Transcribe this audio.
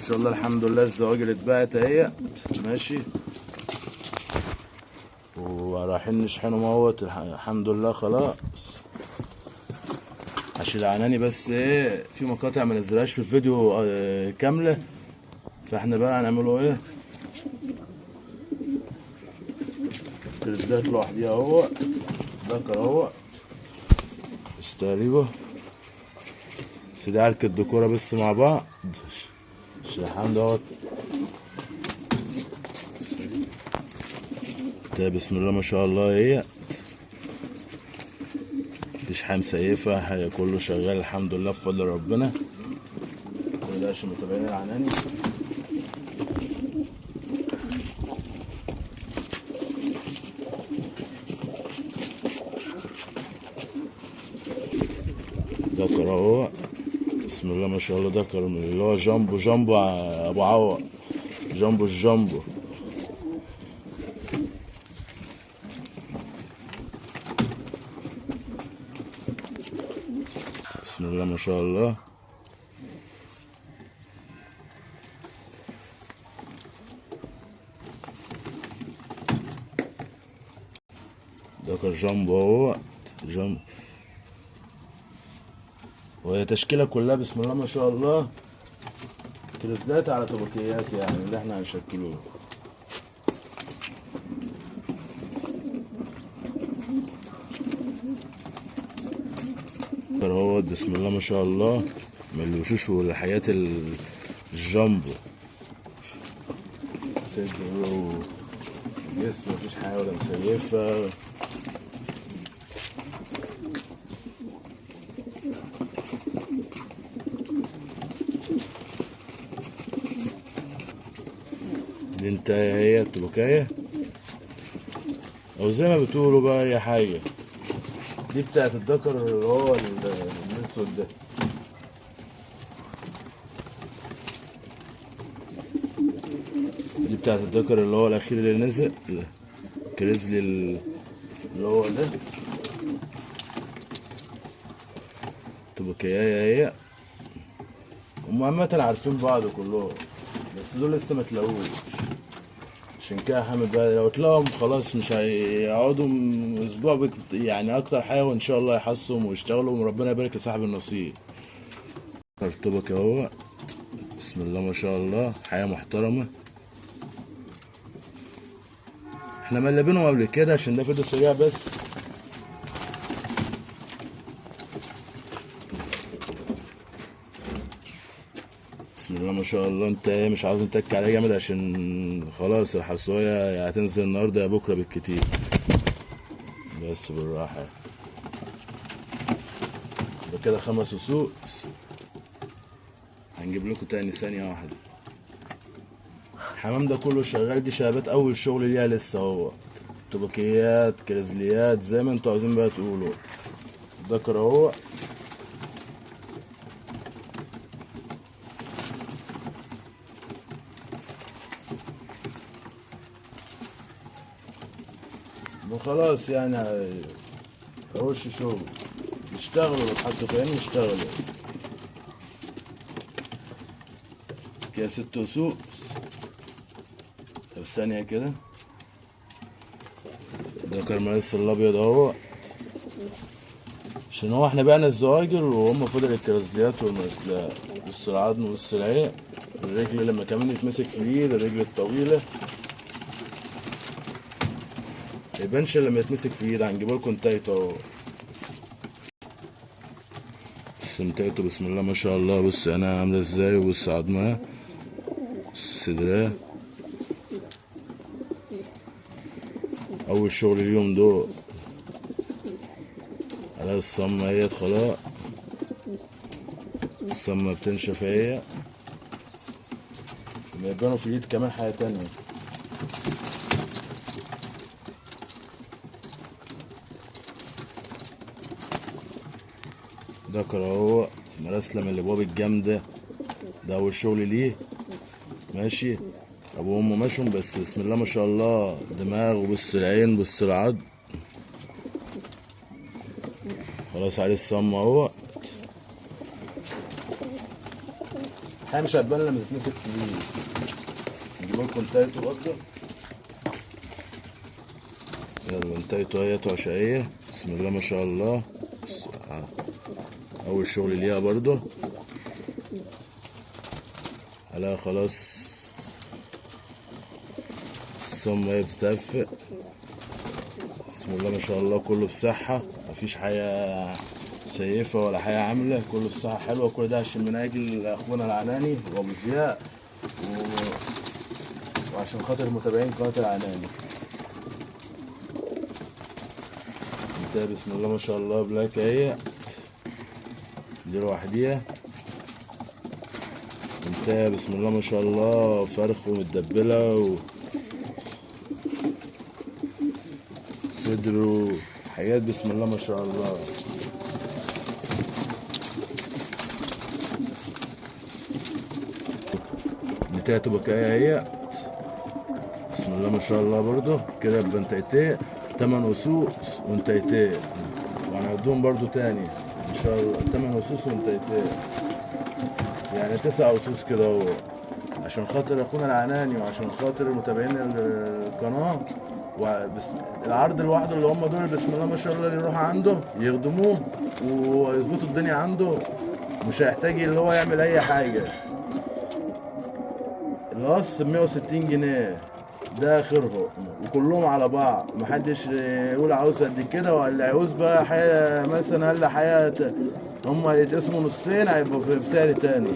شاء الله الحمد لله الزواجر اتباعت اهيت ماشي، ورايحين نشحنهم اهوت الحمد لله خلاص. عشان العناني بس ايه في مقاطع ما نزلهاش في الفيديو كامله، فاحنا بقى هنعمله ايه كريزات لوحديها اهو، ذكر اهو استقريبه سيدي عركة الديكورة بس مع بعض. الشحام دوت ده بسم الله ما شاء الله اهي، مفيش حاجة مسيفة، كله شغال الحمد لله بفضل ربنا. متقلقش متابعين العناني. دكر اهو بسم الله ما شاء الله، دكر اللي هو جامبو جامبو ابو عوض، جامبو الجامبو. بسم الله ما شاء الله. دكر جامبو اهو جامبو، وهي تشكيلة كلها بسم الله ما شاء الله كريزلات على طبقيات يعني اللي احنا هنشكلوه. اهوت بسم الله ما شاء الله من الوشوش والحياة الجامبو، صدر وجسم مفيش حاجة ولا مسيفة. دي انت هي التبكاية او زي ما بتقولوا بقى اي حاجة، دي بتاعت الدكر اللي هو الاسود ده. دي بتاعت الدكر اللي هو الاخير اللي نزل كريزلي اللي هو ده. تبكاية هي هم عامة عارفين بعض كلهم، بس دول لسه ما تلاقوش. عشان كده حامد بقى لو تلاقوهم خلاص مش هيقعدوا اسبوع يعني اكتر حاجه، وان شاء الله يحسهم ويشتغلوا وربنا يبارك لصاحب النصيب. الطبق اهو بسم الله ما شاء الله حياه محترمه. احنا مقلبينهم قبل كده عشان ده فيديو سريع بس. بسم الله ما شاء الله. انت ايه مش عاوز نتك عليه جامد عشان خلاص الحصايه هتنزل النهارده يا بكره بالكتير، بس بالراحه. ده كده 5 وسوق. هنجيب لكم تاني ثانيه واحده. الحمام ده كله شغال، دي شبابات اول شغل ليها لسه اهو، طبقيات كريزليات زي ما انتوا عاوزين بقى تقولوا. ذكر اهو وخلاص يعني اهوش شغل يشتغلوا لو اتحطوا فين يشتغلوا. كده 6 وسوق. طب ثانية كده. ده كرمال الابيض اهو، عشان هو احنا بعنا الزواجر وهم فضل الكرازليات والمرسلات. بص العظم بص العين، الرجل لما كمان يتمسك في الايد الرجل الطويلة ميبانش لما يتمسك في ايد. هنجيبلكوا نتايته اهو. بص نتايته بسم الله ما شاء الله، بص انا عاملة ازاي وبص عظمها صدرها. اول شغل اليوم دول على الصمة اهيت خلاص، الصمة بتنشف اهي. لما يبانوا في الايد كمان حاجة تانية. ذكر اهو مرسلة من الابواب الجامدة، ده اول شغل ليه ماشي. ابو وامه ماشهم بس بسم الله ما شاء الله دماغ وبص العين بص العض. خلاص عليه الصم اهو. احنا مش هتبان لما تتمسك في الايد. نجيب لكم انتايتو برضه. يلا انتايتو اهيت عشائية، بسم الله ما شاء الله. اول شغل ليها برضه عليها خلاص. الصم هي بتتدفق، بسم الله ما شاء الله. كله بصحة، مفيش حاجة سيفة ولا حاجة عاملة، كله بصحة حلوة. كل ده عشان من أجل أخونا العناني وأبو زياد وعشان خاطر متابعين قناة العناني. انت بسم الله ما شاء الله بلاك اهي، دي لوحديها. انت بسم الله ما شاء الله فرخ ومتدبلة صدر حاجات بسم الله ما شاء الله. نتاية بكاية هي، بسم الله ما شاء الله برضو كده بنتايتين 8 أسوس وانتايتين، وهنعدهم برضو تاني ان شاء الله 8 أسوس وانتايتين، يعني 9 أسوس كده اهو، عشان خاطر اخونا العناني وعشان خاطر متابعين القناة. العرض لوحده اللي هم دول بسم الله ما شاء الله، اللي يروح عنده يخدموه ويظبطوا الدنيا عنده، مش هيحتاج اللي هو يعمل اي حاجة. القص 160 جنيه ده اخرهم، وكلهم على بعض، محدش يقول عاوز قد كده، ولا عاوز بقى حاجة مثلا هلا حاجة هم يتقسموا نصين هيبقوا بسعر تاني.